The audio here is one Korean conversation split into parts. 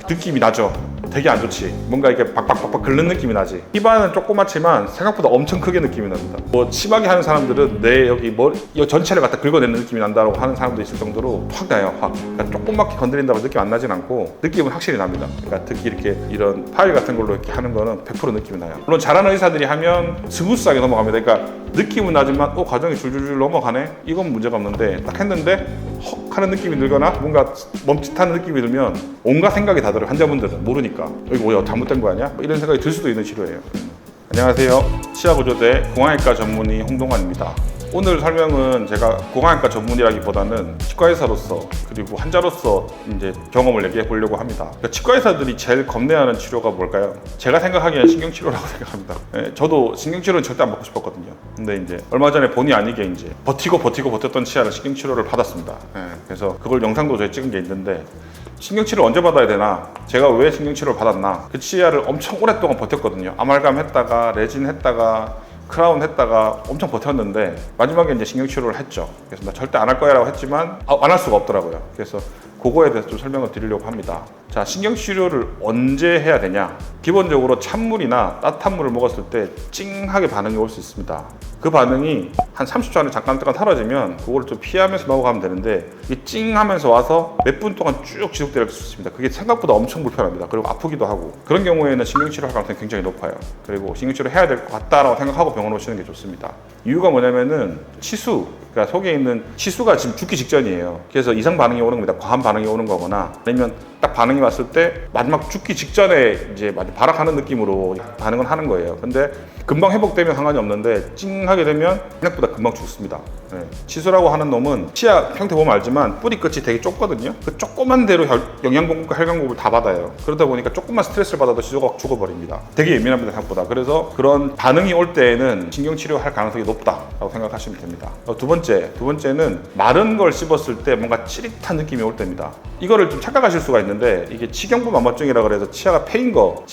느낌이 나죠. 되게 안 좋지. 뭔가 이렇게 박박박박 긁는 느낌이 나지. 희반은 조그맣지만 생각보다 엄청 크게 느낌이 납니다. 뭐 심하게 하는 사람들은 내 여기 머리 이 전체를 갖다 긁어내는 느낌이 난다고 하는 사람도 있을 정도로 확 나요. 확. 그러니까 조그맣게 건드린다고 느낌 안 나진 않고 느낌은 확실히 납니다. 그러니까 특히 이렇게 이런 파일 같은 걸로 이렇게 하는 거는 100% 느낌이 나요. 물론 잘하는 의사들이 하면 스무스하게 넘어갑니다. 그러니까 느낌은 나지만 과정이 줄줄줄 넘어가네? 이건 문제가 없는데 딱 했는데 헉 하는 느낌이 들거나 뭔가 멈칫하는 느낌이 들면 온갖 생각이 다 들어요. 환자분들은 모르니까 여기 뭐야 잘못된 거 아니야? 뭐 이런 생각이 들 수도 있는 치료예요. 안녕하세요. 치아구조대 공황외과 전문의 홍동환입니다. 오늘 설명은 제가 공황외과 전문의라기보다는 치과의사로서 그리고 환자로서 이제 경험을 얘기해 보려고 합니다. 그러니까 치과의사들이 제일 겁내하는 치료가 뭘까요? 제가 생각하기엔 신경치료라고 생각합니다. 저도 신경치료는 절대 안 받고 싶었거든요. 근데 이제 얼마 전에 본의 아니게 이제 버티고 버텼던 치아를 신경치료를 받았습니다. 그래서 그걸 영상도 저희 찍은 게 있는데 신경치료를 언제 받아야 되나? 제가 왜 신경치료를 받았나? 그 치아를 엄청 오랫동안 버텼거든요. 아말감 했다가 레진 했다가 크라운 했다가 엄청 버텼는데 마지막에 이제 신경치료를 했죠. 그래서 나 절대 안 할 거야 라고 했지만 안 할 수가 없더라고요. 그래서 그거에 대해서 좀 설명을 드리려고 합니다. 자, 신경치료를 언제 해야 되냐? 기본적으로 찬물이나 따뜻한 물을 먹었을 때 찡하게 반응이 올 수 있습니다. 그 반응이 한 30초 안에 잠깐 사라지면 그거를 좀 피하면서 넘어가면 되는데 이 찡하면서 와서 몇 분 동안 쭉 지속될 수 있습니다. 그게 생각보다 엄청 불편합니다. 그리고 아프기도 하고 그런 경우에는 신경치료 할 가능성이 굉장히 높아요. 그리고 신경치료 해야 될 것 같다라고 생각하고 병원 오시는 게 좋습니다. 이유가 뭐냐면은 치수, 그러니까 속에 있는 치수가 지금 죽기 직전이에요. 그래서 이상 반응이 오는 겁니다. 과한 반응이 오는 거거나 아니면 딱 반응이 왔을 때 마지막 죽기 직전에 이제 발악하는 느낌으로 반응을 하는 거예요. 근데 금방 회복되면 상관이 없는데 찡하게 되면 생각보다 금방 죽습니다. 치수라고 하는 놈은 치아 형태 보면 알지만 뿌리 끝이 되게 좁거든요. 그 조그만 대로 영양 공급과 혈관 공급을 다 받아요. 그러다 보니까 조금만 스트레스를 받아도 치수가 죽어버립니다. 되게 예민합니다, 생각보다. 그래서 그런 반응이 올 때에는 신경치료할 가능성이 높다라고 생각하시면 됩니다. 두 번째는 마른 걸 씹었을 때 뭔가 찌릿한 느낌이 올 때입니다. 이거를 좀 착각하실 수가 있는데 이게 치경부 만마증이라고 해서 치아가 패인 것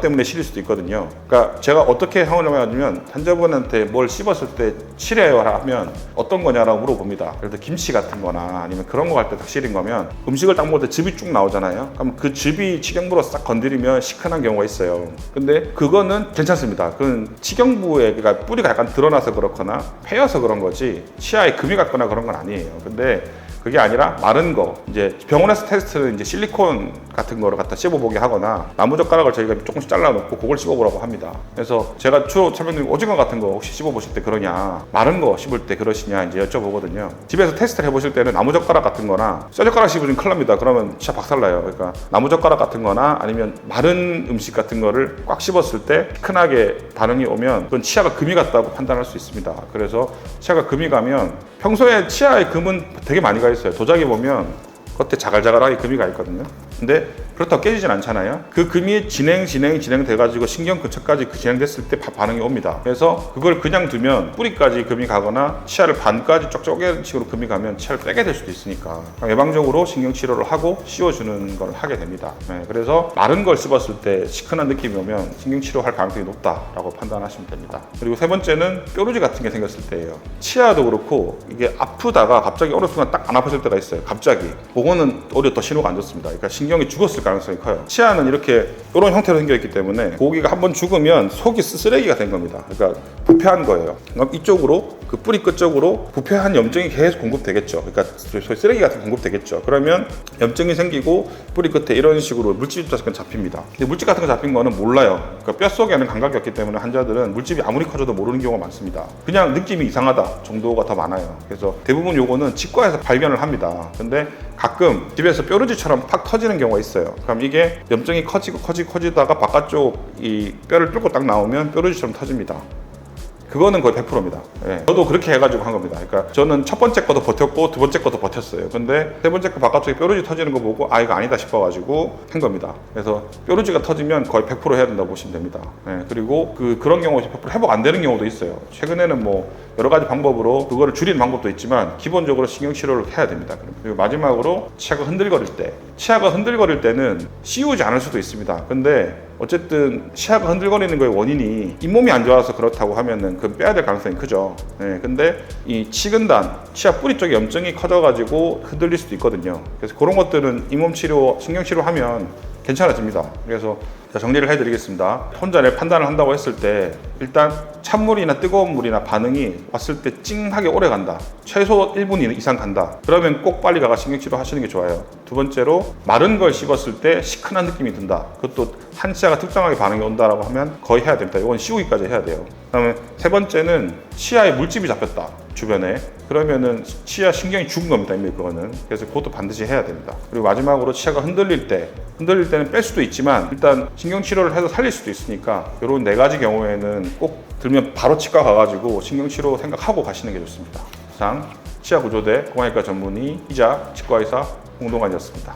때문에 시릴 수도 있거든요. 그러니까 제가 어떻게 상황을 하냐면 환자분한테 뭘 씹었을 때 시려요 하면 어떤 거냐라고 물어봅니다. 예를 들어 김치 같은 거나 아니면 그런 거 할 때 딱 시린 거면 음식을 딱 먹을 때 즙이 쭉 나오잖아요. 그럼 그 즙이 치경부로 싹 건드리면 시큰한 경우가 있어요. 근데 그거는 괜찮습니다. 그건 치경부에 그러니까 뿌리가 약간 드러나서 그렇거나 패여서 그런 거지 치아에 금이 갔거나 그런 건 아니에요. 근데 그게 아니라 마른 거, 이제 병원에서 테스트는 이제 실리콘 같은 거를 갖다 씹어보게 하거나 나무젓가락을 저희가 조금씩 잘라놓고 그걸 씹어보라고 합니다. 그래서 제가 주로 설명드린 오징어 같은 거 혹시 씹어보실 때 그러냐, 마른 거 씹을 때 그러시냐 이제 여쭤보거든요. 집에서 테스트를 해보실 때는 나무젓가락 같은 거나 쇠젓가락 씹으면 큰일 납니다. 그러면 진짜 박살나요. 그러니까 나무젓가락 같은 거나 아니면 마른 음식 같은 거를 꽉 씹었을 때 피큰하게 반응이 오면 그건 치아가 금이 갔다고 판단할 수 있습니다. 그래서 치아가 금이 가면 평소에 치아에 금은 되게 많이 가 있어요. 도자기 보면 겉에 자갈자갈하게 금이 가 있거든요. 근데 그렇다고 깨지진 않잖아요. 그 금이 진행돼가지고 신경 근처까지 진행됐을 때 반응이 옵니다. 그래서 그걸 그냥 두면 뿌리까지 금이 가거나 치아를 반까지 쪼개는 식으로 금이 가면 치아를 빼게 될 수도 있으니까 예방적으로 신경치료를 하고 씌워주는 걸 하게 됩니다. 그래서 마른 걸 씹었을 때 시큰한 느낌이 오면 신경치료할 가능성이 높다라고 판단하시면 됩니다. 그리고 세 번째는 뾰루지 같은 게 생겼을 때예요. 치아도 그렇고 이게 아프다가 갑자기 어느 순간 딱 안 아파질 때가 있어요. 갑자기. 그거는 오히려 더 신호가 안 좋습니다. 그러니까 신경이 죽었을 가능성이 커요. 치아는 이렇게 이런 형태로 생겨있기 때문에 고기가 한번 죽으면 속이 쓰레기가 된 겁니다. 그러니까 부패한 거예요. 그럼 이쪽으로 그 뿌리 끝 쪽으로 부패한 염증이 계속 공급되겠죠. 그러니까 쓰레기 같은 게 공급되겠죠. 그러면 염증이 생기고 뿌리 끝에 이런 식으로 물집 같은 건 잡힙니다. 근데 물집 같은 거 잡힌 거는 몰라요. 그러니까 뼛속에는 감각이 없기 때문에 환자들은 물집이 아무리 커져도 모르는 경우가 많습니다. 그냥 느낌이 이상하다 정도가 더 많아요. 그래서 대부분 요거는 치과에서 발견을 합니다. 근데 가끔 집에서 뾰루지처럼 팍 터지는 경우가 있어요. 그럼 이게 염증이 커지다가 바깥쪽 이 뼈를 뚫고 딱 나오면 뾰루지처럼 터집니다. 그거는 거의 100%입니다. 저도 그렇게 해가지고 한 겁니다. 그러니까 저는 첫 번째 것도 버텼고 두 번째 것도 버텼어요. 근데 세 번째 거 바깥쪽에 뾰루지 터지는 거 보고 이거 아니다 싶어가지고 한 겁니다. 그래서 뾰루지가 터지면 거의 100% 해야 된다고 보시면 됩니다. 그리고 그런 경우 100% 회복 안 되는 경우도 있어요. 최근에는 뭐 여러 가지 방법으로 그거를 줄이는 방법도 있지만 기본적으로 신경치료를 해야 됩니다. 그리고 마지막으로 치아가 흔들거릴 때는 씌우지 않을 수도 있습니다. 근데 어쨌든 치아가 흔들거리는 거의 원인이 잇몸이 안 좋아서 그렇다고 하면은 그 빼야 될 가능성이 크죠. 근데 이 치근단, 치아 뿌리 쪽에 염증이 커져가지고 흔들릴 수도 있거든요. 그래서 그런 것들은 잇몸 치료, 신경 치료 하면 괜찮아집니다. 그래서 정리를 해드리겠습니다. 혼자 내 판단을 한다고 했을 때 일단 찬물이나 뜨거운 물이나 반응이 왔을 때 찡하게 오래 간다. 최소 1분 이상 간다. 그러면 꼭 빨리 가서 신경치료 하시는 게 좋아요. 두 번째로 마른 걸 씹었을 때 시큰한 느낌이 든다. 그것도 한 치아가 특정하게 반응이 온다라고 하면 거의 해야 됩니다. 이건 씌우기까지 해야 돼요. 그다음에 세 번째는 치아에 물집이 잡혔다. 주변에. 그러면은 치아 신경이 죽은 겁니다. 이미 그거는. 그래서 그것도 반드시 해야 됩니다. 그리고 마지막으로 치아가 흔들릴 때는 뺄 수도 있지만 일단 신경치료를 해서 살릴 수도 있으니까 이런 네 가지 경우에는 꼭 들면 바로 치과 가가지고 신경치료 생각하고 가시는 게 좋습니다. 이상 치아구조대 공안외과 전문의 이자 치과의사 홍동환이었습니다.